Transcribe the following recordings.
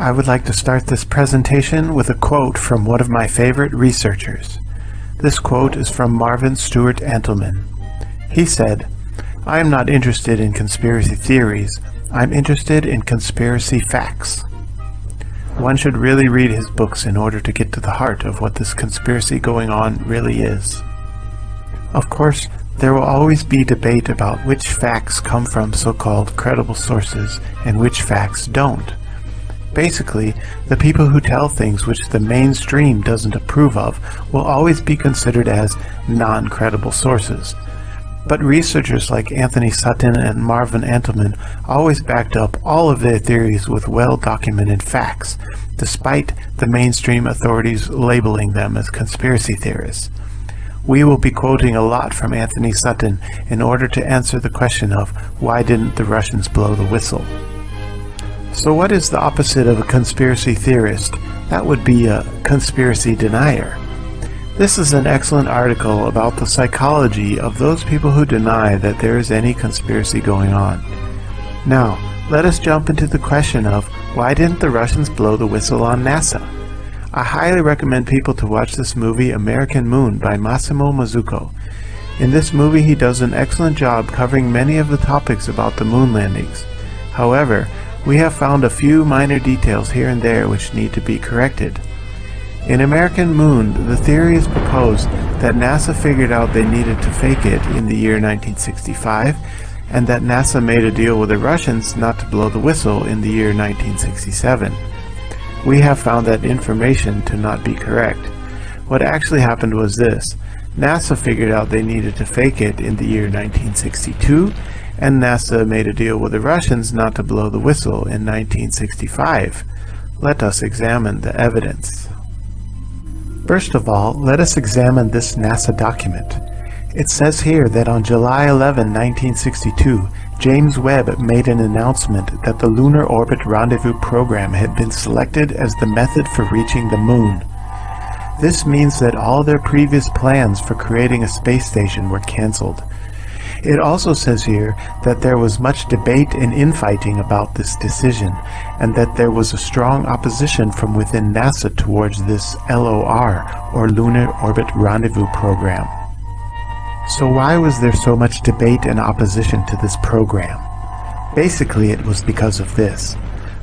I would like to start this presentation with a quote from one of my favorite researchers. This quote is from Marvin Stewart Antleman. He said, "I am not interested in conspiracy theories. I'm interested in conspiracy facts." One should really read his books in order to get to the heart of what this conspiracy going on really is. Of course, there will always be debate about which facts come from so-called credible sources and which facts don't. Basically, the people who tell things which the mainstream doesn't approve of will always be considered as non-credible sources. But researchers like Anthony Sutton and Marvin Antleman always backed up all of their theories with well-documented facts, despite the mainstream authorities labeling them as conspiracy theorists. We will be quoting a lot from Anthony Sutton in order to answer the question of why didn't the Russians blow the whistle. So what is the opposite of a conspiracy theorist? That would be a conspiracy denier. This is an excellent article about the psychology of those people who deny that there is any conspiracy going on. Now, let us jump into the question of why didn't the Russians blow the whistle on NASA? I highly recommend people to watch this movie American Moon by Massimo Mazzucco. In this movie he does an excellent job covering many of the topics about the moon landings. However, we have found a few minor details here and there which need to be corrected. In American Moon, the theory is proposed that NASA figured out they needed to fake it in the year 1965, and that NASA made a deal with the Russians not to blow the whistle in the year 1967. We have found that information to not be correct. What actually happened was this: NASA figured out they needed to fake it in the year 1962, and NASA made a deal with the Russians not to blow the whistle in 1965. Let us examine the evidence. First of all, let us examine this NASA document. It says here that on July 11, 1962, James Webb made an announcement that the Lunar Orbit Rendezvous program had been selected as the method for reaching the moon. This means that all their previous plans for creating a space station were cancelled. It also says here that there was much debate and infighting about this decision, and that there was a strong opposition from within NASA towards this LOR, or Lunar Orbit Rendezvous program. So why was there so much debate and opposition to this program? Basically, it was because of this.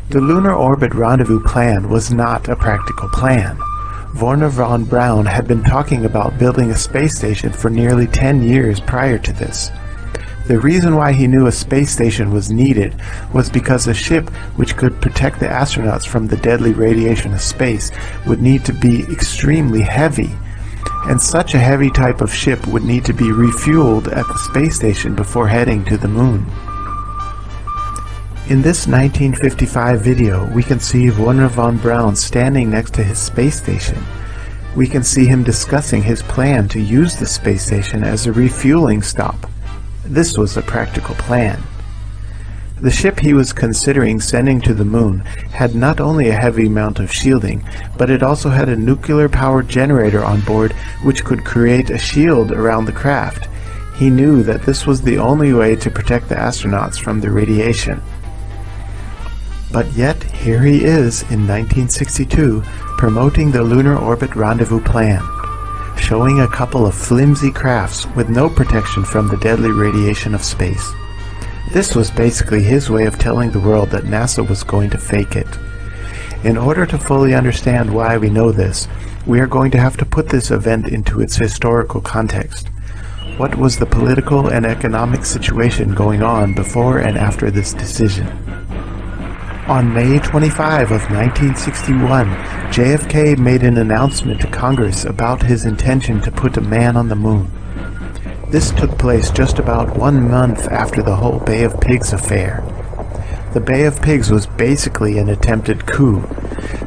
The Lunar Orbit Rendezvous plan was not a practical plan. Wernher von Braun had been talking about building a space station for nearly 10 years prior to this. The reason why he knew a space station was needed was because a ship which could protect the astronauts from the deadly radiation of space would need to be extremely heavy, and such a heavy type of ship would need to be refueled at the space station before heading to the moon. In this 1955 video, we can see Wernher von Braun standing next to his space station. We can see him discussing his plan to use the space station as a refueling stop. This was a practical plan. The ship he was considering sending to the moon had not only a heavy amount of shielding, but it also had a nuclear-powered generator on board which could create a shield around the craft. He knew that this was the only way to protect the astronauts from the radiation. But yet, here he is in 1962, promoting the Lunar Orbit Rendezvous plan, showing a couple of flimsy crafts with no protection from the deadly radiation of space. This was basically his way of telling the world that NASA was going to fake it. In order to fully understand why we know this, we are going to have to put this event into its historical context. What was the political and economic situation going on before and after this decision? On May 25 of 1961, JFK made an announcement to Congress about his intention to put a man on the moon. This took place just about 1 month after the whole Bay of Pigs affair. The Bay of Pigs was basically an attempted coup.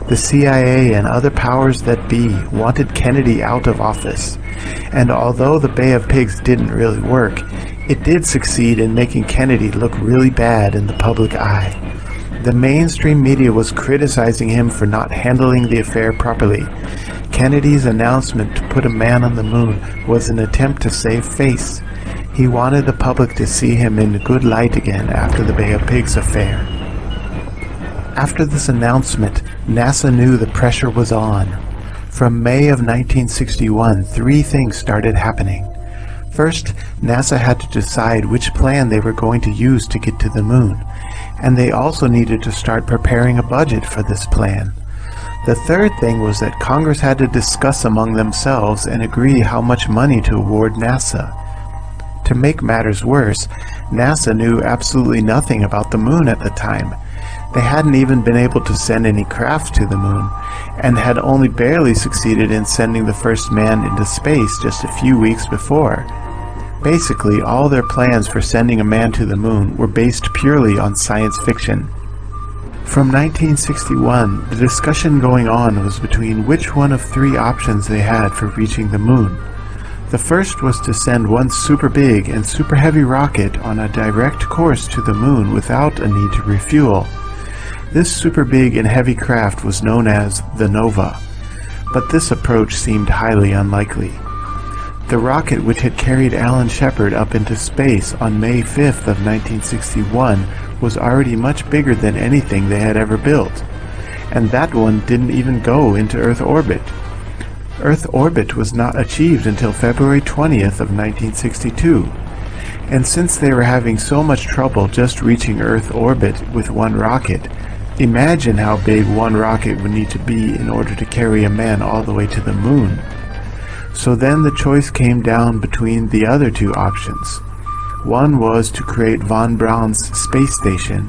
The CIA and other powers that be wanted Kennedy out of office, and although the Bay of Pigs didn't really work, it did succeed in making Kennedy look really bad in the public eye. The mainstream media was criticizing him for not handling the affair properly. Kennedy's announcement to put a man on the moon was an attempt to save face. He wanted the public to see him in a good light again after the Bay of Pigs affair. After this announcement, NASA knew the pressure was on. From May of 1961, three things started happening. First, NASA had to decide which plan they were going to use to get to the moon, and they also needed to start preparing a budget for this plan. The third thing was that Congress had to discuss among themselves and agree how much money to award NASA. To make matters worse, NASA knew absolutely nothing about the moon at the time. They hadn't even been able to send any craft to the moon, and had only barely succeeded in sending the first man into space just a few weeks before. Basically, all their plans for sending a man to the moon were based purely on science fiction. From 1961, the discussion going on was between which one of three options they had for reaching the moon. The first was to send one super big and super heavy rocket on a direct course to the moon without a need to refuel. This super big and heavy craft was known as the Nova, but this approach seemed highly unlikely. The rocket, which had carried Alan Shepard up into space on May 5th of 1961, was already much bigger than anything they had ever built, and that one didn't even go into Earth orbit. Earth orbit was not achieved until February 20th of 1962, and since they were having so much trouble just reaching Earth orbit with one rocket, imagine how big one rocket would need to be in order to carry a man all the way to the moon. So then the choice came down between the other two options. One was to create von Braun's space station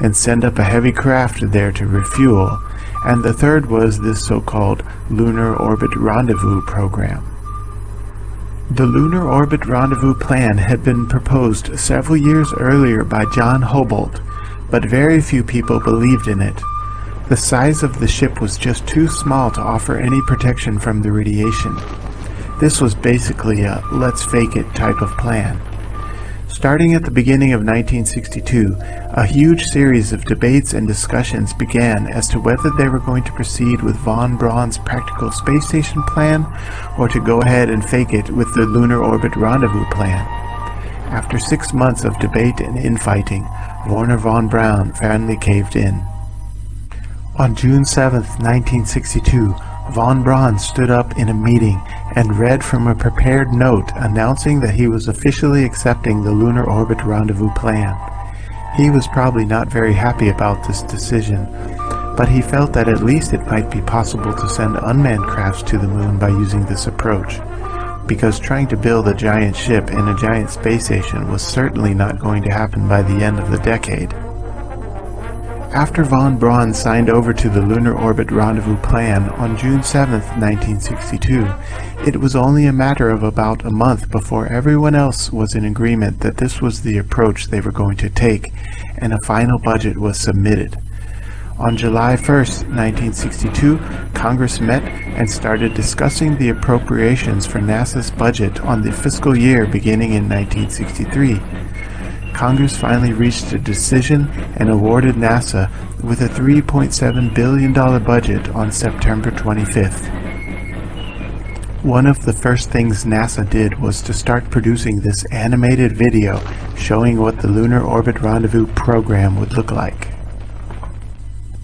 and send up a heavy craft there to refuel, and the third was this so-called Lunar Orbit Rendezvous program. The Lunar Orbit Rendezvous plan had been proposed several years earlier by John Houbolt, but very few people believed in it. The size of the ship was just too small to offer any protection from the radiation. This was basically a let's fake it type of plan. Starting at the beginning of 1962, a huge series of debates and discussions began as to whether they were going to proceed with von Braun's practical space station plan or to go ahead and fake it with the Lunar Orbit Rendezvous plan. After 6 months of debate and infighting, Wernher von Braun finally caved in. On June 7, 1962, von Braun stood up in a meeting and read from a prepared note announcing that he was officially accepting the Lunar Orbit Rendezvous plan. He was probably not very happy about this decision, but he felt that at least it might be possible to send unmanned crafts to the moon by using this approach, because trying to build a giant ship and a giant space station was certainly not going to happen by the end of the decade. After von Braun signed over to the Lunar Orbit Rendezvous plan on June 7, 1962, it was only a matter of about a month before everyone else was in agreement that this was the approach they were going to take, and a final budget was submitted. On July 1, 1962, Congress met and started discussing the appropriations for NASA's budget on the fiscal year beginning in 1963. Congress finally reached a decision and awarded NASA with a $3.7 billion budget on September 25th. One of the first things NASA did was to start producing this animated video showing what the Lunar Orbit Rendezvous program would look like.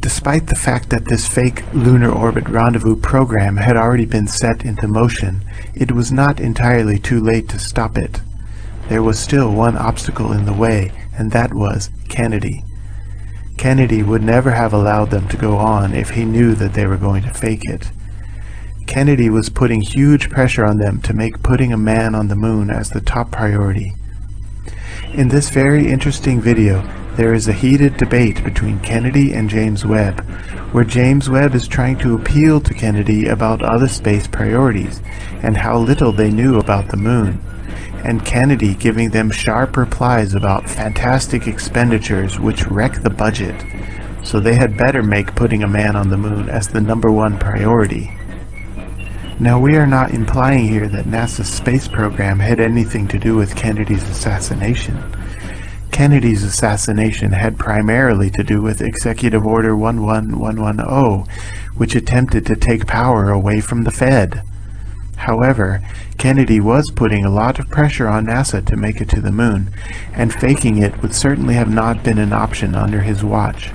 Despite the fact that this fake Lunar Orbit Rendezvous program had already been set into motion, it was not entirely too late to stop it. There was still one obstacle in the way, and that was Kennedy. Kennedy would never have allowed them to go on if he knew that they were going to fake it. Kennedy was putting huge pressure on them to make putting a man on the moon as the top priority. In this very interesting video, there is a heated debate between Kennedy and James Webb, where James Webb is trying to appeal to Kennedy about other space priorities and how little they knew about the moon, and Kennedy giving them sharp replies about fantastic expenditures which wreck the budget, so they had better make putting a man on the moon as the #1 priority. Now, we are not implying here that NASA's space program had anything to do with Kennedy's assassination. Kennedy's assassination had primarily to do with Executive Order 11110, which attempted to take power away from the Fed. However, Kennedy was putting a lot of pressure on NASA to make it to the moon, and faking it would certainly have not been an option under his watch.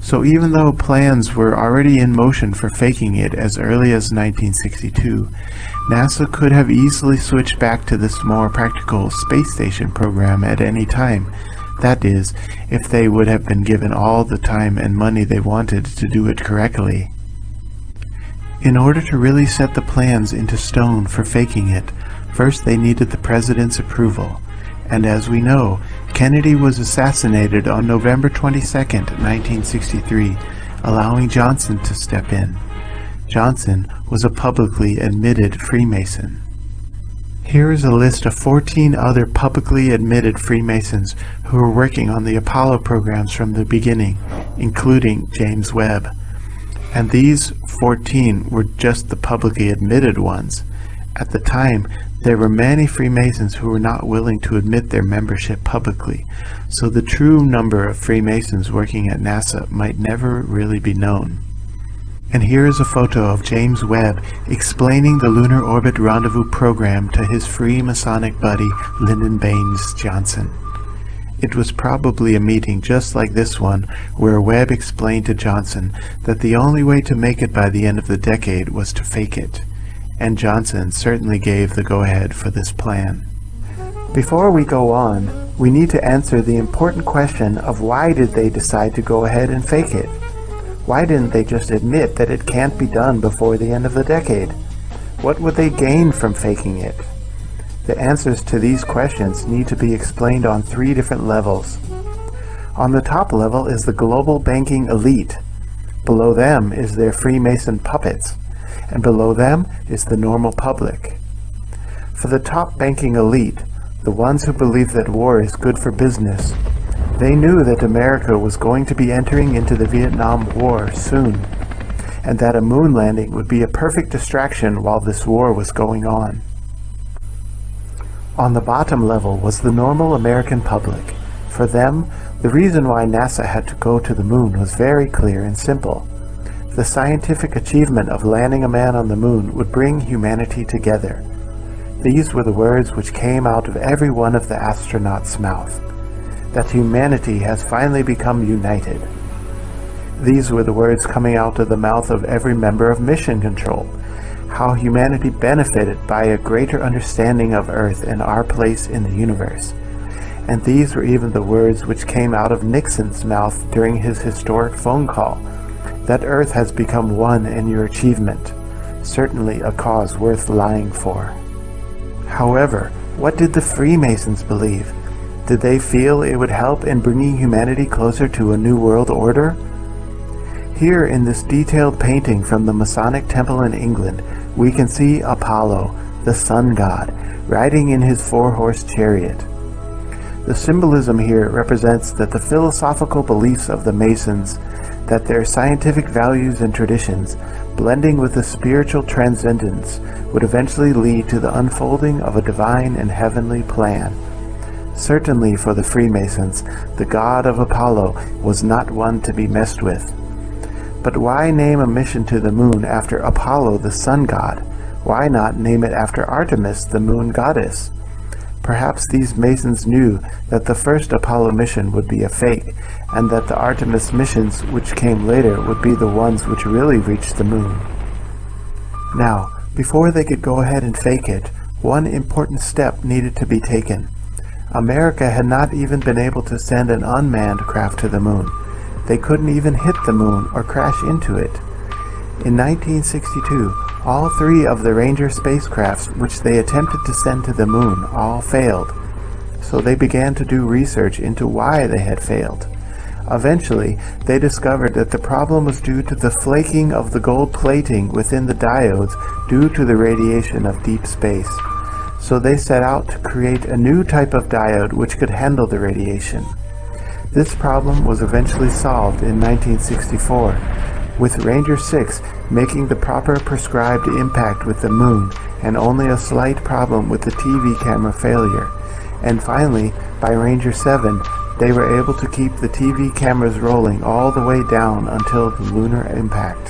So even though plans were already in motion for faking it as early as 1962, NASA could have easily switched back to this more practical space station program at any time. That is, if they would have been given all the time and money they wanted to do it correctly. In order to really set the plans into stone for faking it, first they needed the president's approval. And as we know, Kennedy was assassinated on November 22, 1963, allowing Johnson to step in. Johnson was a publicly admitted Freemason. Here is a list of 14 other publicly admitted Freemasons who were working on the Apollo programs from the beginning, including James Webb. And these 14 were just the publicly admitted ones. At the time, there were many Freemasons who were not willing to admit their membership publicly, so the true number of Freemasons working at NASA might never really be known. And here is a photo of James Webb explaining the Lunar Orbit Rendezvous program to his Freemasonic buddy Lyndon Baines Johnson. It was probably a meeting just like this one where Webb explained to Johnson that the only way to make it by the end of the decade was to fake it. And Johnson certainly gave the go-ahead for this plan. Before we go on, we need to answer the important question of why did they decide to go ahead and fake it? Why didn't they just admit that it can't be done before the end of the decade? What would they gain from faking it? The answers to these questions need to be explained on 3 different levels. On the top level is the global banking elite. Below them is their Freemason puppets. And below them is the normal public. For the top banking elite, the ones who believe that war is good for business, they knew that America was going to be entering into the Vietnam War soon, and that a moon landing would be a perfect distraction while this war was going on. On the bottom level was the normal American public. For them, the reason why NASA had to go to the moon was very clear and simple. The scientific achievement of landing a man on the moon would bring humanity together. These were the words which came out of every one of the astronauts' mouth, that humanity has finally become united. These were the words coming out of the mouth of every member of Mission Control, how humanity benefited by a greater understanding of Earth and our place in the universe. And these were even the words which came out of Nixon's mouth during his historic phone call, that Earth has become one in your achievement, certainly a cause worth lying for. However, what did the Freemasons believe? Did they feel it would help in bringing humanity closer to a new world order? Here in this detailed painting from the Masonic Temple in England, we can see Apollo, the sun god, riding in his 4-horse chariot. The symbolism here represents that the philosophical beliefs of the Masons, that their scientific values and traditions, blending with the spiritual transcendence, would eventually lead to the unfolding of a divine and heavenly plan. Certainly for the Freemasons, the god of Apollo was not one to be messed with. But why name a mission to the moon after Apollo, the sun god? Why not name it after Artemis, the moon goddess? Perhaps these Masons knew that the first Apollo mission would be a fake, and that the Artemis missions which came later would be the ones which really reached the moon. Now, before they could go ahead and fake it, one important step needed to be taken. America had not even been able to send an unmanned craft to the moon. They couldn't even hit the moon or crash into it. In 1962, all 3 of the Ranger spacecrafts which they attempted to send to the moon all failed. So they began to do research into why they had failed. Eventually, they discovered that the problem was due to the flaking of the gold plating within the diodes due to the radiation of deep space. So they set out to create a new type of diode which could handle the radiation. This problem was eventually solved in 1964, with Ranger 6 making the proper prescribed impact with the moon and only a slight problem with the TV camera failure. And finally, by Ranger 7, they were able to keep the TV cameras rolling all the way down until the lunar impact.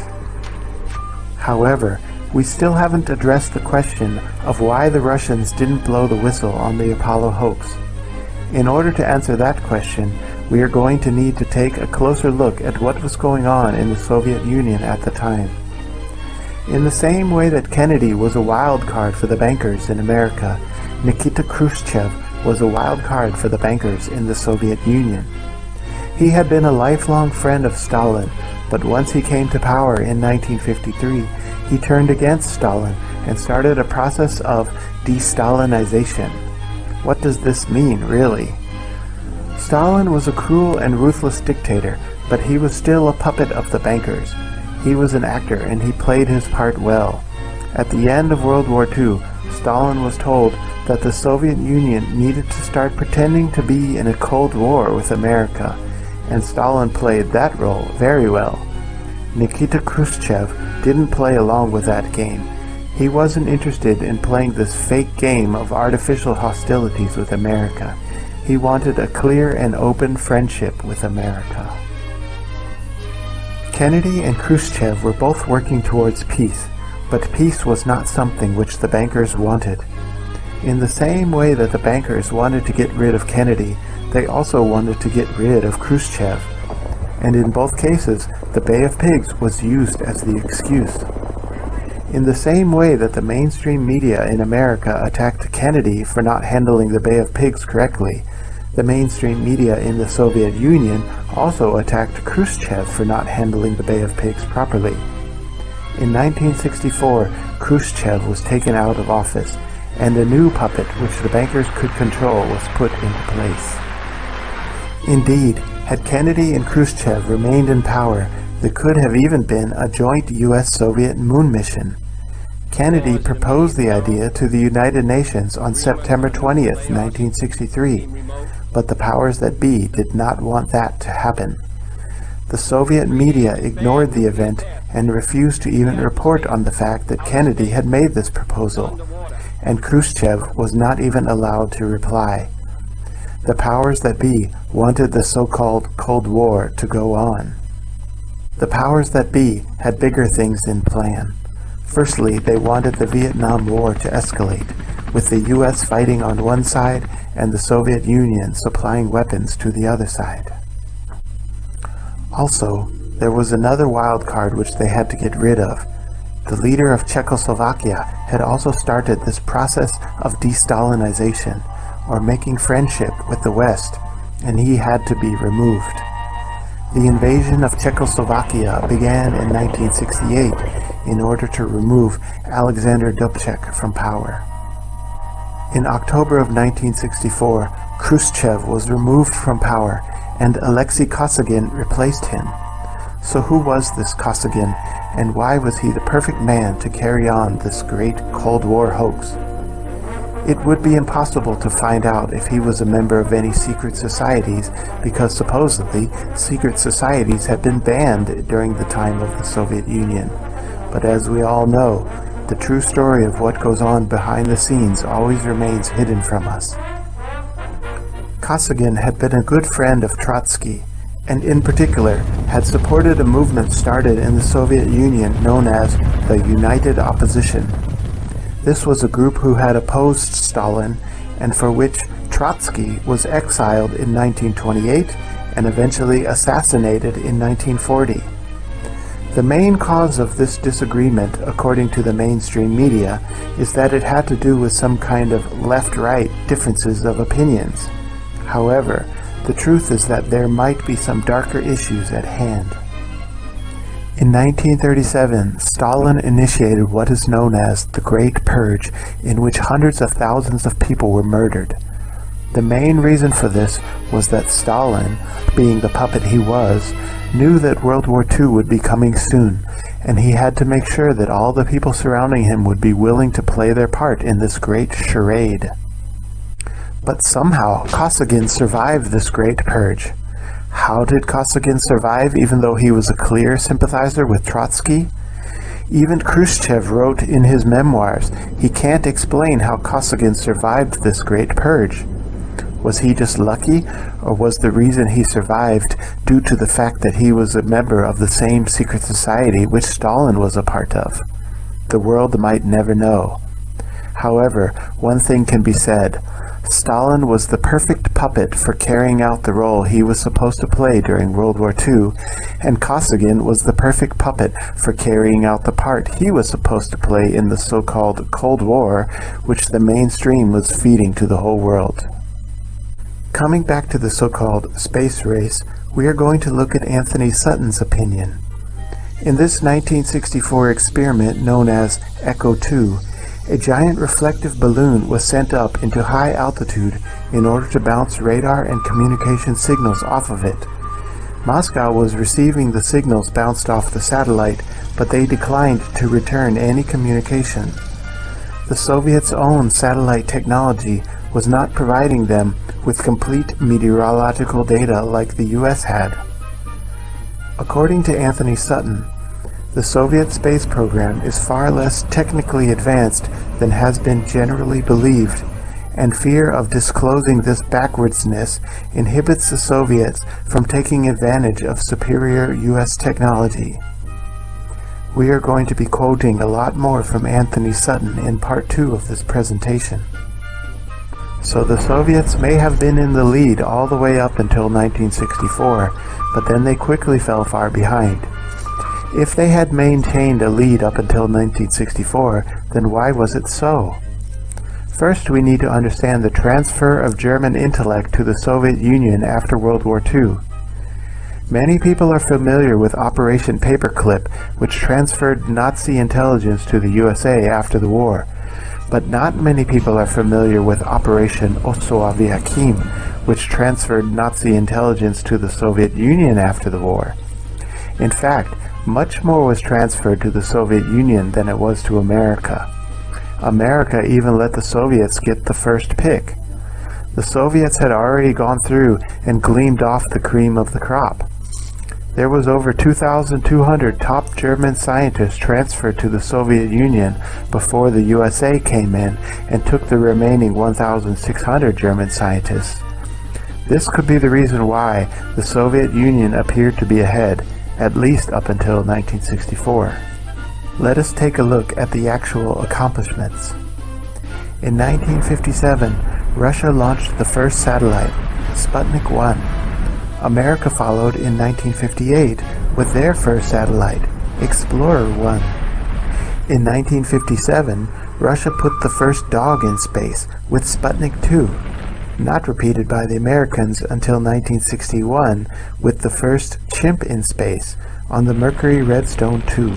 However, we still haven't addressed the question of why the Russians didn't blow the whistle on the Apollo hoax. In order to answer that question, we are going to need to take a closer look at what was going on in the Soviet Union at the time. In the same way that Kennedy was a wild card for the bankers in America, Nikita Khrushchev was a wild card for the bankers in the Soviet Union. He had been a lifelong friend of Stalin, but once he came to power in 1953, he turned against Stalin and started a process of de-Stalinization. What does this mean, really? Stalin was a cruel and ruthless dictator, but he was still a puppet of the bankers. He was an actor and he played his part well. At the end of World War II, Stalin was told that the Soviet Union needed to start pretending to be in a Cold War with America, and Stalin played that role very well. Nikita Khrushchev didn't play along with that game. He wasn't interested in playing this fake game of artificial hostilities with America. He wanted a clear and open friendship with America. Kennedy and Khrushchev were both working towards peace, but peace was not something which the bankers wanted. In the same way that the bankers wanted to get rid of Kennedy, they also wanted to get rid of Khrushchev. And in both cases, the Bay of Pigs was used as the excuse. In the same way that the mainstream media in America attacked Kennedy for not handling the Bay of Pigs correctly, the mainstream media in the Soviet Union also attacked Khrushchev for not handling the Bay of Pigs properly. In 1964, Khrushchev was taken out of office, and a new puppet which the bankers could control was put into place. Indeed, had Kennedy and Khrushchev remained in power, there could have even been a joint US-Soviet moon mission. Kennedy proposed the idea to the United Nations on September 20th, 1963, but the powers that be did not want that to happen. The Soviet media ignored the event and refused to even report on the fact that Kennedy had made this proposal, and Khrushchev was not even allowed to reply. The powers that be wanted the so-called Cold War to go on. The powers that be had bigger things in plan. Firstly, they wanted the Vietnam War to escalate, with the US fighting on one side and the Soviet Union supplying weapons to the other side. Also, there was another wild card which they had to get rid of. The leader of Czechoslovakia had also started this process of de-Stalinization, or making friendship with the West, and he had to be removed. The invasion of Czechoslovakia began in 1968 in order to remove Alexander Dubček from power. In October of 1964, Khrushchev was removed from power and Alexei Kosygin replaced him. So who was this Kosygin, and why was he the perfect man to carry on this great Cold War hoax? It would be impossible to find out if he was a member of any secret societies, because supposedly secret societies had been banned during the time of the Soviet Union. But as we all know, the true story of what goes on behind the scenes always remains hidden from us. Kosygin had been a good friend of Trotsky, and in particular had supported a movement started in the Soviet Union known as the United Opposition. This was a group who had opposed Stalin and for which Trotsky was exiled in 1928 and eventually assassinated in 1940. The main cause of this disagreement, according to the mainstream media, is that it had to do with some kind of left-right differences of opinions. However, the truth is that there might be some darker issues at hand. In 1937, Stalin initiated what is known as the Great Purge, in which hundreds of thousands of people were murdered. The main reason for this was that Stalin, being the puppet he was, knew that World War II would be coming soon, and he had to make sure that all the people surrounding him would be willing to play their part in this great charade. But somehow, Kosygin survived this Great Purge. How did Kosygin survive even though he was a clear sympathizer with Trotsky? Even Khrushchev wrote in his memoirs he can't explain how Kosygin survived this Great Purge. Was he just lucky, or was the reason he survived due to the fact that he was a member of the same secret society which Stalin was a part of? The world might never know. However, one thing can be said. Stalin was the perfect puppet for carrying out the role he was supposed to play during World War II, and Kosygin was the perfect puppet for carrying out the part he was supposed to play in the so-called Cold War, which the mainstream was feeding to the whole world. Coming back to the so-called space race, we are going to look at Anthony Sutton's opinion. In this 1964 experiment known as Echo 2, a giant reflective balloon was sent up into high altitude in order to bounce radar and communication signals off of it. Moscow was receiving the signals bounced off the satellite, but they declined to return any communication. The Soviets' own satellite technology was not providing them with complete meteorological data like the US had. According to Anthony Sutton, the Soviet space program is far less technically advanced than has been generally believed, and fear of disclosing this backwardsness inhibits the Soviets from taking advantage of superior US technology. We are going to be quoting a lot more from Anthony Sutton in part 2 of this presentation. So the Soviets may have been in the lead all the way up until 1964, but then they quickly fell far behind. If they had maintained a lead up until 1964, then why was it so? First, we need to understand the transfer of German intellect to the Soviet Union after World War II. Many people are familiar with Operation Paperclip, which transferred Nazi intelligence to the USA after the war. But not many people are familiar with Operation Rasaviharri, which transferred Nazi intelligence to the Soviet Union after the war. In fact, much more was transferred to the Soviet Union than it was to America. America even let the Soviets get the first pick. The Soviets had already gone through and gleaned off the cream of the crop. There was over 2,200 top German scientists transferred to the Soviet Union before the USA came in and took the remaining 1,600 German scientists. This could be the reason why the Soviet Union appeared to be ahead, at least up until 1964. Let us take a look at the actual accomplishments. In 1957, Russia launched the first satellite, Sputnik 1. America followed in 1958 with their first satellite, Explorer 1. In 1957, Russia put the first dog in space with Sputnik 2, not repeated by the Americans until 1961 with the first chimp in space on the Mercury Redstone 2.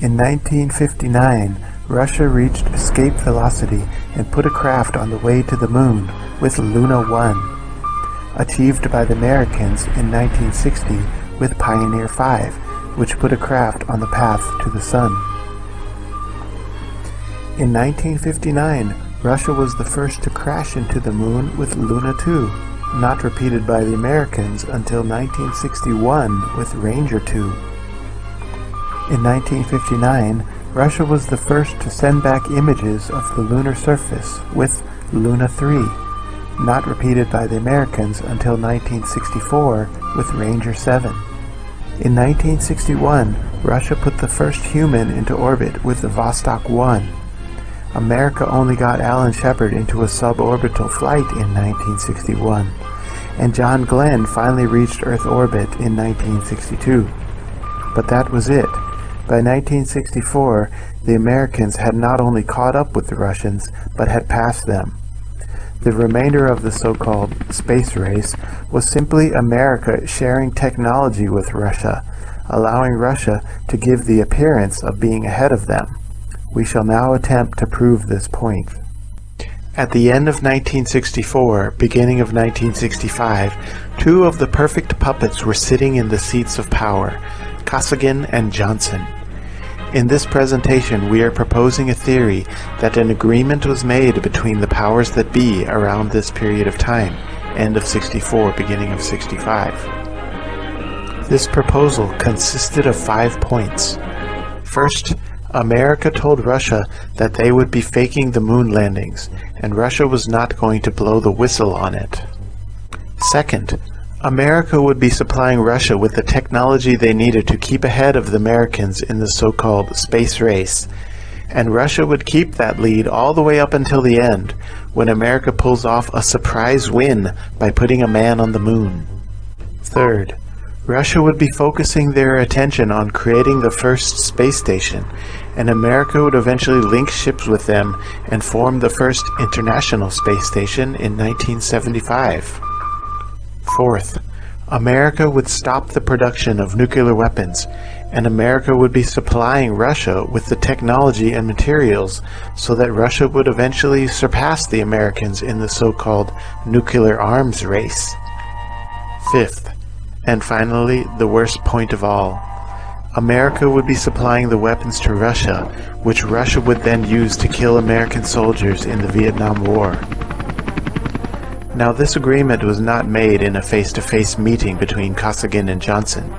In 1959, Russia reached escape velocity and put a craft on the way to the moon with Luna 1, achieved by the Americans in 1960 with Pioneer 5, which put a craft on the path to the sun. In 1959, Russia was the first to crash into the moon with Luna 2, not repeated by the Americans until 1961 with Ranger 2. In 1959, Russia was the first to send back images of the lunar surface with Luna 3, not repeated by the Americans until 1964 with Ranger 7. In 1961, Russia put the first human into orbit with the Vostok 1. America only got Alan Shepard into a suborbital flight in 1961, and John Glenn finally reached Earth orbit in 1962. But that was it. By 1964, the Americans had not only caught up with the Russians, but had passed them. The remainder of the so-called space race was simply America sharing technology with Russia, allowing Russia to give the appearance of being ahead of them. We shall now attempt to prove this point. At the end of 1964, beginning of 1965, two of the perfect puppets were sitting in the seats of power, Kosygin and Johnson. In this presentation, we are proposing a theory that an agreement was made between the powers that be around this period of time, end of 64, beginning of 65. This proposal consisted of 5 points. First, America told Russia that they would be faking the moon landings, and Russia was not going to blow the whistle on it. Second, America would be supplying Russia with the technology they needed to keep ahead of the Americans in the so-called space race, and Russia would keep that lead all the way up until the end, when America pulls off a surprise win by putting a man on the moon. Third, Russia would be focusing their attention on creating the first space station, and America would eventually link ships with them and form the first international space station in 1975. Fourth, America would stop the production of nuclear weapons, and America would be supplying Russia with the technology and materials so that Russia would eventually surpass the Americans in the so-called nuclear arms race. Fifth, and finally, the worst point of all, America would be supplying the weapons to Russia, which Russia would then use to kill American soldiers in the Vietnam War. Now, this agreement was not made in a face-to-face meeting between Kosygin and Johnson.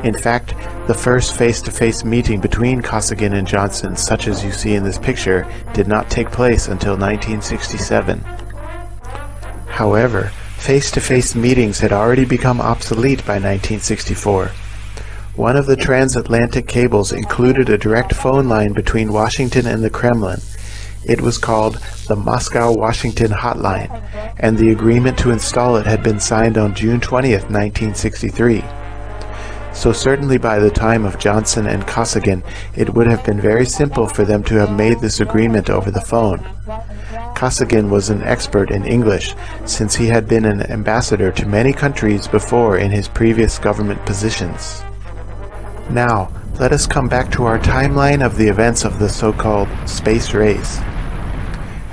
In fact, the first face-to-face meeting between Kosygin and Johnson, such as you see in this picture, did not take place until 1967. However, face-to-face meetings had already become obsolete by 1964. One of the transatlantic cables included a direct phone line between Washington and the Kremlin. It was called the Moscow-Washington Hotline, and the agreement to install it had been signed on June 20th, 1963. So certainly by the time of Johnson and Kosygin, it would have been very simple for them to have made this agreement over the phone. Kosygin was an expert in English, since he had been an ambassador to many countries before in his previous government positions. Now, let us come back to our timeline of the events of the so-called space race.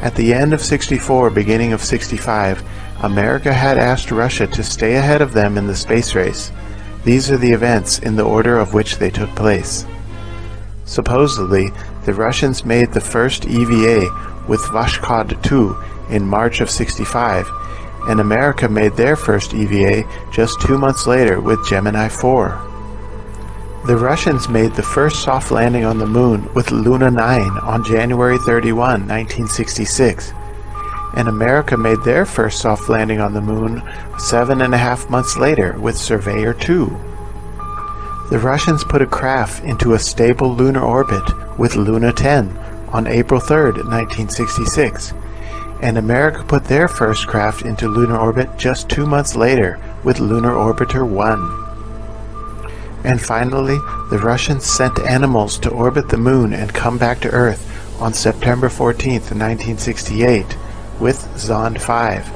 At the end of '64, beginning of '65, America had asked Russia to stay ahead of them in the space race. These are the events in the order of which they took place. Supposedly, the Russians made the first EVA with Voskhod 2 in March of '65, and America made their first EVA just 2 months later with Gemini 4. The Russians made the first soft landing on the moon with Luna 9 on January 31, 1966, and America made their first soft landing on the moon 7.5 months later with Surveyor 2. The Russians put a craft into a stable lunar orbit with Luna 10 on April 3, 1966, and America put their first craft into lunar orbit just 2 months later with Lunar Orbiter 1. And finally, the Russians sent animals to orbit the moon and come back to Earth on September 14, 1968, with Zond 5.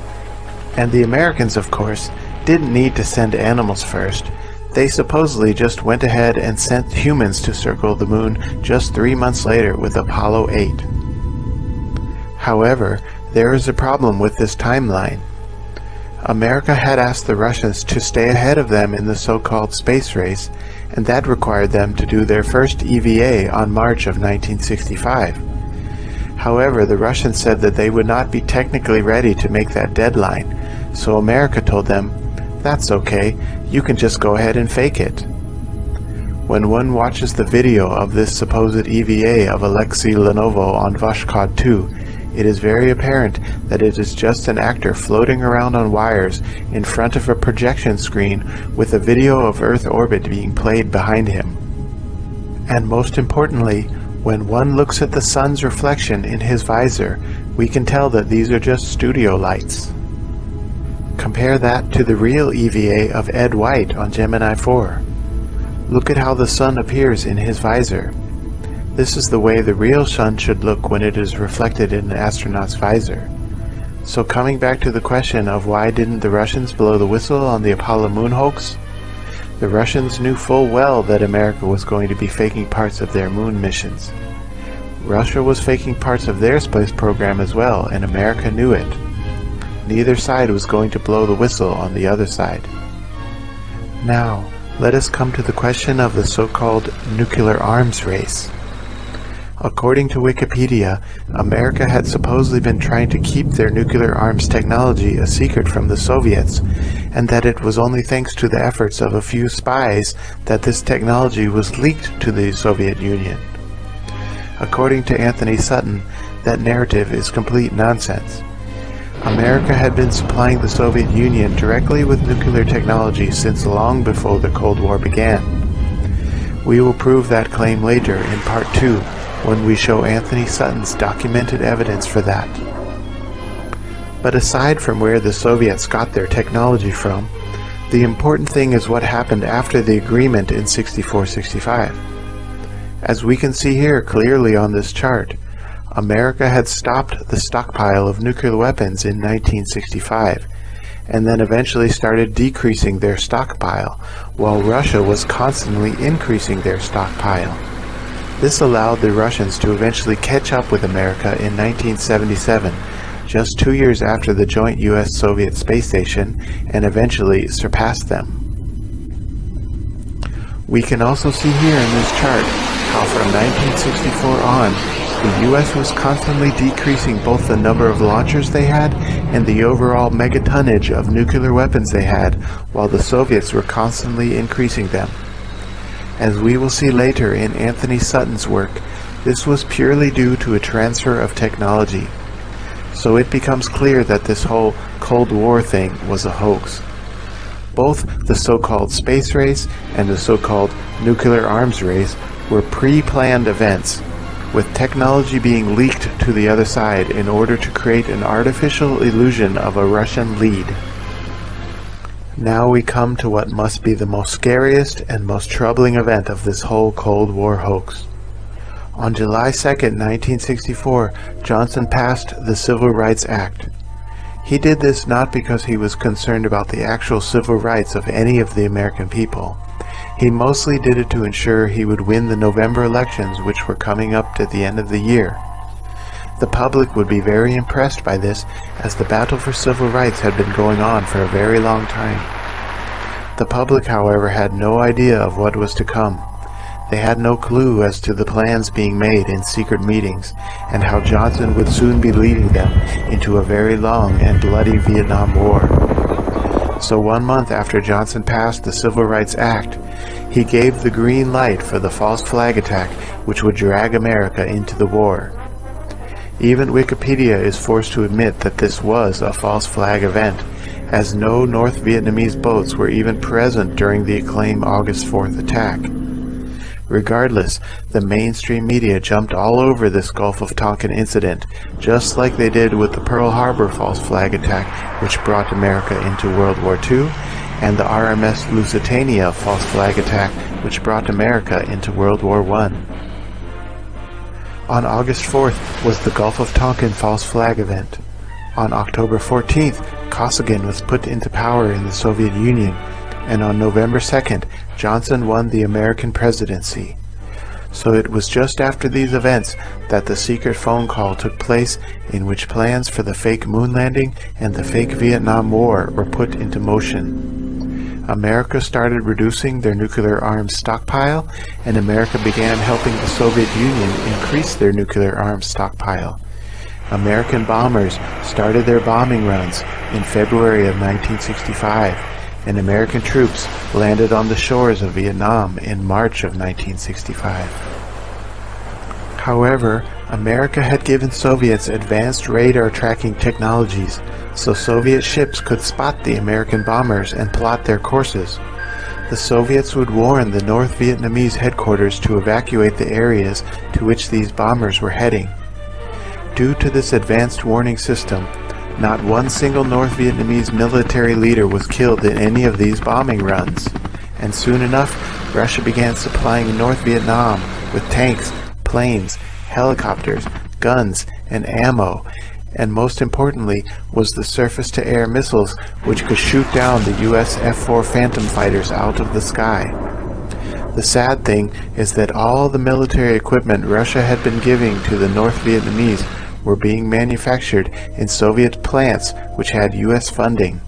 And the Americans, of course, didn't need to send animals first. They supposedly just went ahead and sent humans to circle the moon just 3 months later with Apollo 8. However, there is a problem with this timeline. America had asked the Russians to stay ahead of them in the so-called space race, and that required them to do their first EVA on March of 1965. However, the Russians said that they would not be technically ready to make that deadline, so America told them, "That's okay, you can just go ahead and fake it." When one watches the video of this supposed EVA of Alexei Lenovo on Voskhod 2, it is very apparent that it is just an actor floating around on wires in front of a projection screen with a video of Earth orbit being played behind him. And most importantly, when one looks at the sun's reflection in his visor, we can tell that these are just studio lights. Compare that to the real EVA of Ed White on Gemini 4. Look at how the sun appears in his visor. This is the way the real sun should look when it is reflected in an astronaut's visor. So coming back to the question of why didn't the Russians blow the whistle on the Apollo moon hoax? The Russians knew full well that America was going to be faking parts of their moon missions. Russia was faking parts of their space program as well, and America knew it. Neither side was going to blow the whistle on the other side. Now, let us come to the question of the so-called nuclear arms race. According to Wikipedia, America had supposedly been trying to keep their nuclear arms technology a secret from the Soviets, and that it was only thanks to the efforts of a few spies that this technology was leaked to the Soviet Union. According to Anthony Sutton, that narrative is complete nonsense. America had been supplying the Soviet Union directly with nuclear technology since long before the Cold War began. We will prove that claim later in Part 2, when we show Anthony Sutton's documented evidence for that. But aside from where the Soviets got their technology from, the important thing is what happened after the agreement in 64-65. As we can see here clearly on this chart, America had stopped the stockpile of nuclear weapons in 1965, and then eventually started decreasing their stockpile, while Russia was constantly increasing their stockpile. This allowed the Russians to eventually catch up with America in 1977, just 2 years after the joint US-Soviet space station, and eventually surpassed them. We can also see here in this chart how from 1964 on, the US was constantly decreasing both the number of launchers they had and the overall megatonnage of nuclear weapons they had, while the Soviets were constantly increasing them. As we will see later in Anthony Sutton's work, this was purely due to a transfer of technology. So it becomes clear that this whole Cold War thing was a hoax. Both the so-called space race and the so-called nuclear arms race were pre-planned events, with technology being leaked to the other side in order to create an artificial illusion of a Russian lead. Now we come to what must be the most scariest and most troubling event of this whole Cold War hoax. On July 2nd, 1964, Johnson passed the Civil Rights Act. He did this not because he was concerned about the actual civil rights of any of the American people. He mostly did it to ensure he would win the November elections, which were coming up at the end of the year. The public would be very impressed by this, as the battle for civil rights had been going on for a very long time. The public, however, had no idea of what was to come. They had no clue as to the plans being made in secret meetings, and how Johnson would soon be leading them into a very long and bloody Vietnam War. So 1 month after Johnson passed the Civil Rights Act, he gave the green light for the false flag attack which would drag America into the war. Even Wikipedia is forced to admit that this was a false flag event, as no North Vietnamese boats were even present during the acclaimed August 4th attack. Regardless, the mainstream media jumped all over this Gulf of Tonkin incident, just like they did with the Pearl Harbor false flag attack, which brought America into World War II, and the RMS Lusitania false flag attack, which brought America into World War I. On August 4th was the Gulf of Tonkin false flag event. On October 14th, Kosygin was put into power in the Soviet Union, and on November 2nd, Johnson won the American presidency. So it was just after these events that the secret phone call took place in which plans for the fake moon landing and the fake Vietnam War were put into motion. America started reducing their nuclear arms stockpile, and America began helping the Soviet Union increase their nuclear arms stockpile. American bombers started their bombing runs in February of 1965, and American troops landed on the shores of Vietnam in March of 1965. However, America had given Soviets advanced radar tracking technologies, so Soviet ships could spot the American bombers and plot their courses. The Soviets would warn the North Vietnamese headquarters to evacuate the areas to which these bombers were heading. Due to this advanced warning system, not one single North Vietnamese military leader was killed in any of these bombing runs, and soon enough, Russia began supplying North Vietnam with tanks, planes, helicopters, guns, and ammo, and most importantly was the surface-to-air missiles which could shoot down the US F-4 Phantom fighters out of the sky. The sad thing is that all the military equipment Russia had been giving to the North Vietnamese were being manufactured in Soviet plants which had US funding.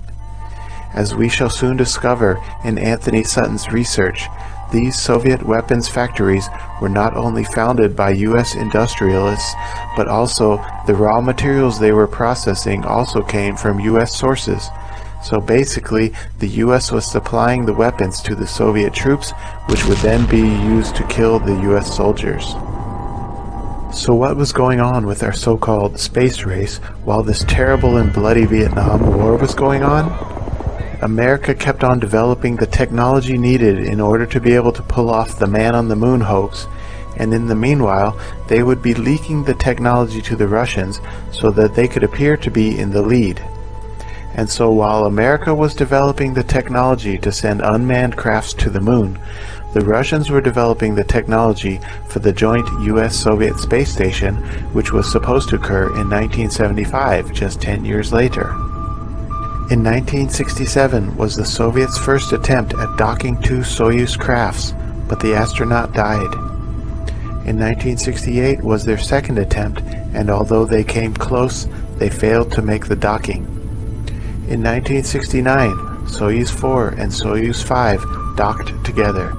As we shall soon discover in Anthony Sutton's research, these Soviet weapons factories were not only founded by US industrialists, but also the raw materials they were processing also came from US sources. So basically, the US was supplying the weapons to the Soviet troops, which would then be used to kill the US soldiers. So what was going on with our so-called space race while this terrible and bloody Vietnam War was going on? America kept on developing the technology needed in order to be able to pull off the man on the moon hoax, and in the meanwhile they would be leaking the technology to the Russians so that they could appear to be in the lead. And so while America was developing the technology to send unmanned crafts to the moon, the Russians were developing the technology for the joint US-Soviet space station, which was supposed to occur in 1975, just 10 years later. In 1967 was the Soviets' first attempt at docking two Soyuz crafts, but the astronaut died. In 1968 was their second attempt, and although they came close, they failed to make the docking. In 1969, Soyuz 4 and Soyuz 5 docked together,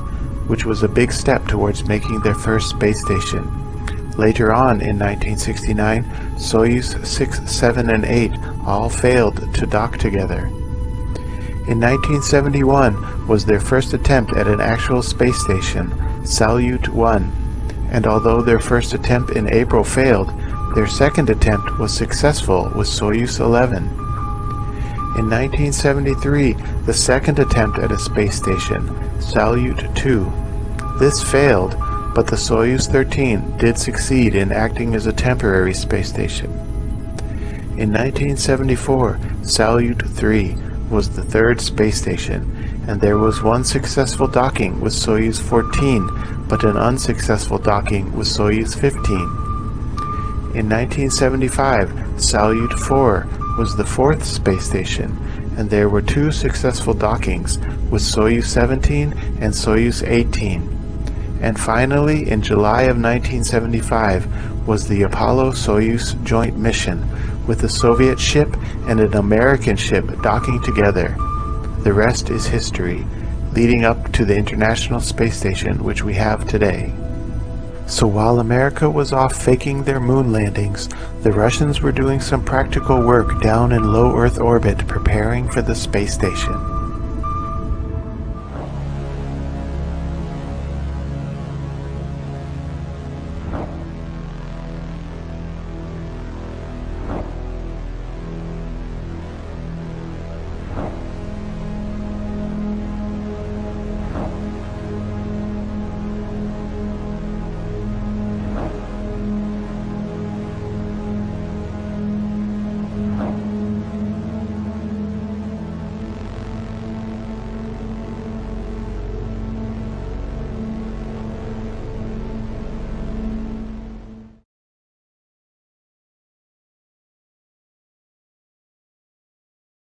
which was a big step towards making their first space station. Later on in 1969, Soyuz 6, 7, and 8 all failed to dock together. In 1971 was their first attempt at an actual space station, Salyut 1, and although their first attempt in April failed, their second attempt was successful with Soyuz 11. In 1973, the second attempt at a space station, Salyut 2. This failed, but the Soyuz 13 did succeed in acting as a temporary space station. In 1974, Salyut 3 was the third space station, and there was one successful docking with Soyuz 14, but an unsuccessful docking with Soyuz 15. In 1975, Salyut 4 was the fourth space station, and there were two successful dockings with Soyuz 17 and Soyuz 18. And finally, in July of 1975, was the Apollo-Soyuz joint mission, with a Soviet ship and an American ship docking together. The rest is history, leading up to the International Space Station which we have today. So while America was off faking their moon landings, the Russians were doing some practical work down in low Earth orbit preparing for the space station.